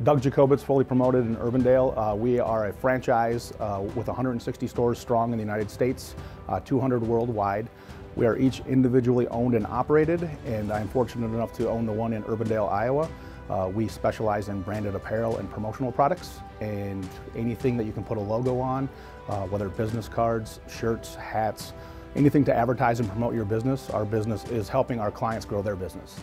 Doug Jacobitz, fully promoted in Urbandale. We are a franchise with 160 stores strong in the United States, 200 worldwide. We are each individually owned and operated, and I'm fortunate enough to own the one in Urbandale, Iowa. We specialize in branded apparel and promotional products, and anything that you can put a logo on, whether business cards, shirts, hats, anything to advertise and promote your business. Our business is helping our clients grow their business.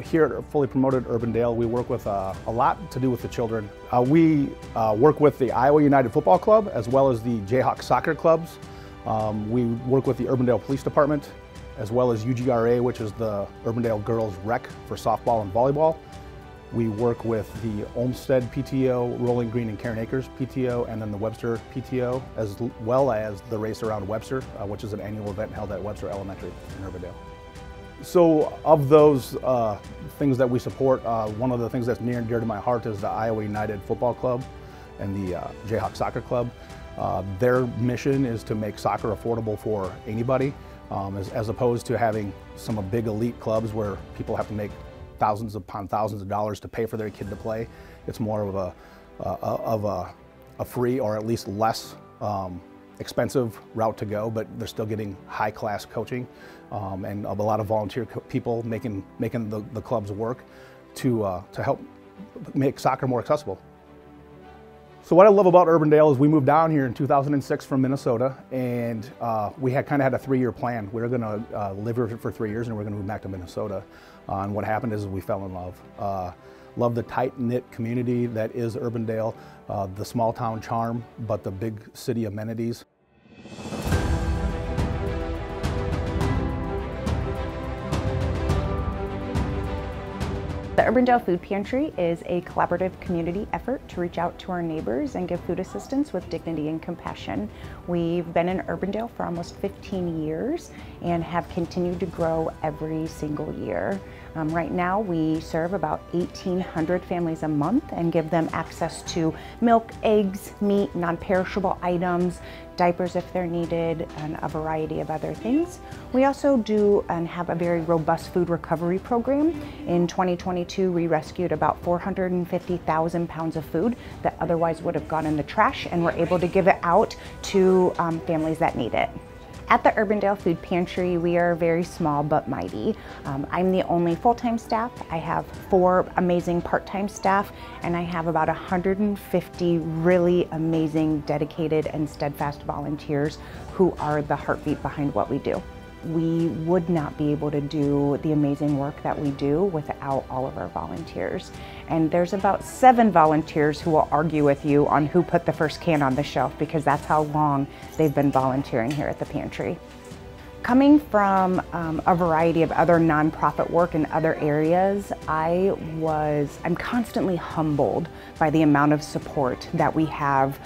Here at Fully Promoted Urbandale, we work with a lot to do with the children. We work with the Iowa United Football Club as well as the Jayhawk soccer clubs. We work with the Urbandale Police Department as well as UGRA, which is the Urbandale Girls Rec for softball and volleyball. We work with the Olmsted PTO, Rolling Green and Karen Acres PTO, and then the Webster PTO, as well as the Race Around Webster, which is an annual event held at Webster Elementary in Urbandale. So of those things that we support, one of the things that's near and dear to my heart is the Iowa United Football Club and the Jayhawk Soccer Club. Their mission is to make soccer affordable for anybody, as opposed to having some of big elite clubs where people have to make thousands upon thousands of dollars to pay for their kid to play. It's more of a free, or at least less expensive route to go, but they're still getting high-class coaching and a lot of volunteer people making the clubs work to help make soccer more accessible. So what I love about Urbandale is we moved down here in 2006 from Minnesota, and we had kind of had a 3-year plan. We were going to live here for 3 years, and we're going to move back to Minnesota. And what happened is we fell in love. Love the tight-knit community that is Urbandale, the small town charm, but the big city amenities. The Urbandale Food Pantry is a collaborative community effort to reach out to our neighbors and give food assistance with dignity and compassion. We've been in Urbandale for almost 15 years and have continued to grow every single year. Right now we serve about 1,800 families a month and give them access to milk, eggs, meat, non-perishable items, diapers if they're needed, and a variety of other things. We also do and have a very robust food recovery program. In 2022, we rescued about 450,000 pounds of food that otherwise would have gone in the trash, and we're able to give it out to families that need it. At the Urbandale Food Pantry, we are very small but mighty. I'm the only full-time staff. I have 4 amazing part-time staff, and I have about 150 really amazing, dedicated, and steadfast volunteers who are the heartbeat behind what we do. We would not be able to do the amazing work that we do without all of our volunteers. And there's about 7 volunteers who will argue with you on who put the first can on the shelf, because that's how long they've been volunteering here at the pantry. Coming from a variety of other nonprofit work in other areas, I'm constantly humbled by the amount of support that we have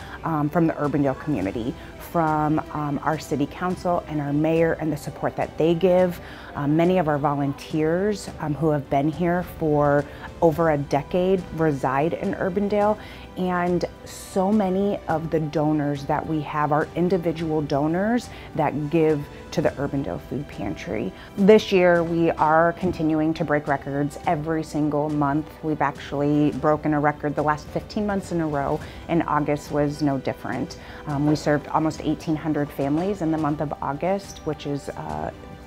from the Urbandale community, from our city council and our mayor, and the support that they give. Many of our volunteers who have been here for over a decade reside in Urbandale, and so many of the donors that we have are individual donors that give to the Urbandale Food Pantry. This year we are continuing to break records every single month. We've actually broken a record the last 15 months in a row, and August was no different. We served almost 1,800 families in the month of August, which is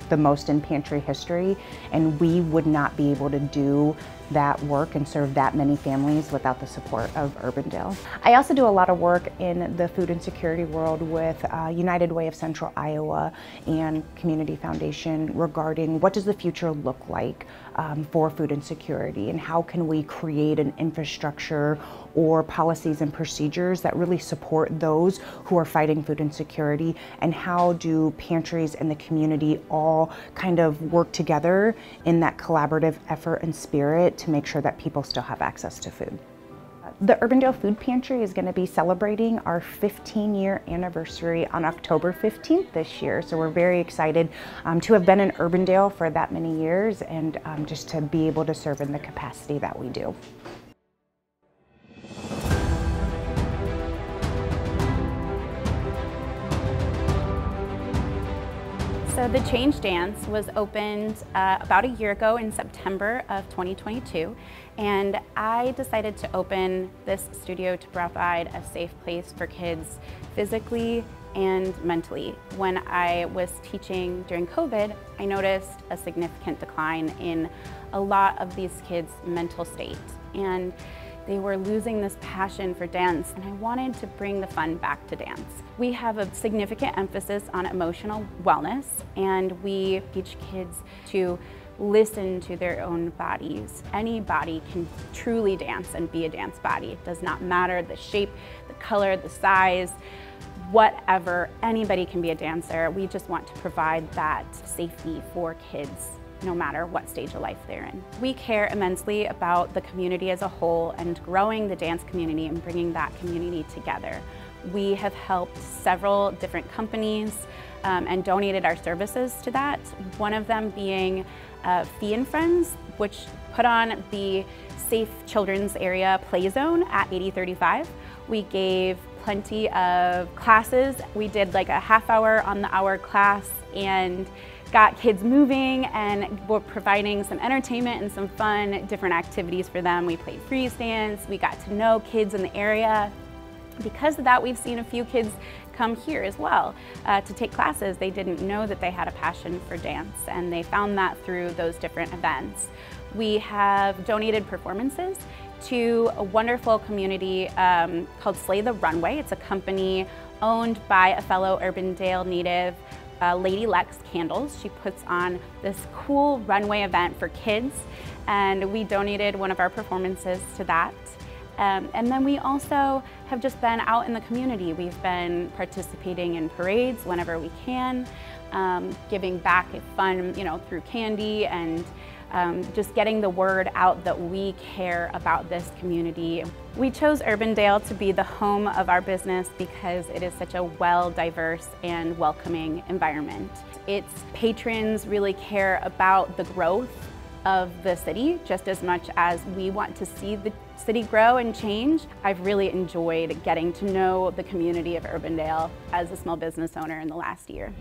the most in pantry history, and we would not be able to do that work and serve that many families without the support of Urbandale. I also do a lot of work in the food insecurity world with United Way of Central Iowa and Community Foundation regarding what does the future look like for food insecurity, and how can we create an infrastructure or policies and procedures that really support those who are fighting food insecurity, and how do pantries and the community all kind of work together in that collaborative effort and spirit to make sure that people still have access to food. The Urbandale Food Pantry is going to be celebrating our 15-year anniversary on October 15th this year. So we're very excited to have been in Urbandale for that many years, and just to be able to serve in the capacity that we do. So the Change Dance was opened about a year ago in September of 2022, and I decided to open this studio to provide a safe place for kids physically and mentally. When I was teaching during COVID, I noticed a significant decline in a lot of these kids' mental state, and they were losing this passion for dance, and I wanted to bring the fun back to dance. We have a significant emphasis on emotional wellness, and we teach kids to listen to their own bodies. Any body can truly dance and be a dance body. It does not matter the shape, the color, the size, whatever, anybody can be a dancer. We just want to provide that safety for kids, no matter what stage of life they're in. We care immensely about the community as a whole and growing the dance community and bringing that community together. We have helped several different companies and donated our services to that. One of them being Fee and Friends, which put on the Safe Children's Area Play Zone at 8035. We gave plenty of classes. We did like a half-hour on the hour class and got kids moving, and we're providing some entertainment and some fun, different activities for them. We played freeze dance, we got to know kids in the area. Because of that, we've seen a few kids come here as well to take classes. They didn't know that they had a passion for dance, and they found that through those different events. We have donated performances to a wonderful community called Slay the Runway. It's a company owned by a fellow Urbandale native, Lady Lex Candles. She puts on this cool runway event for kids, and we donated one of our performances to that. And then we also have just been out in the community. We've been participating in parades whenever we can, giving back fun, through candy, and just getting the word out that we care about this community. We chose Urbandale to be the home of our business because it is such a well-diverse and welcoming environment. Its patrons really care about the growth of the city just as much as we want to see the city grow and change. I've really enjoyed getting to know the community of Urbandale as a small business owner in the last year.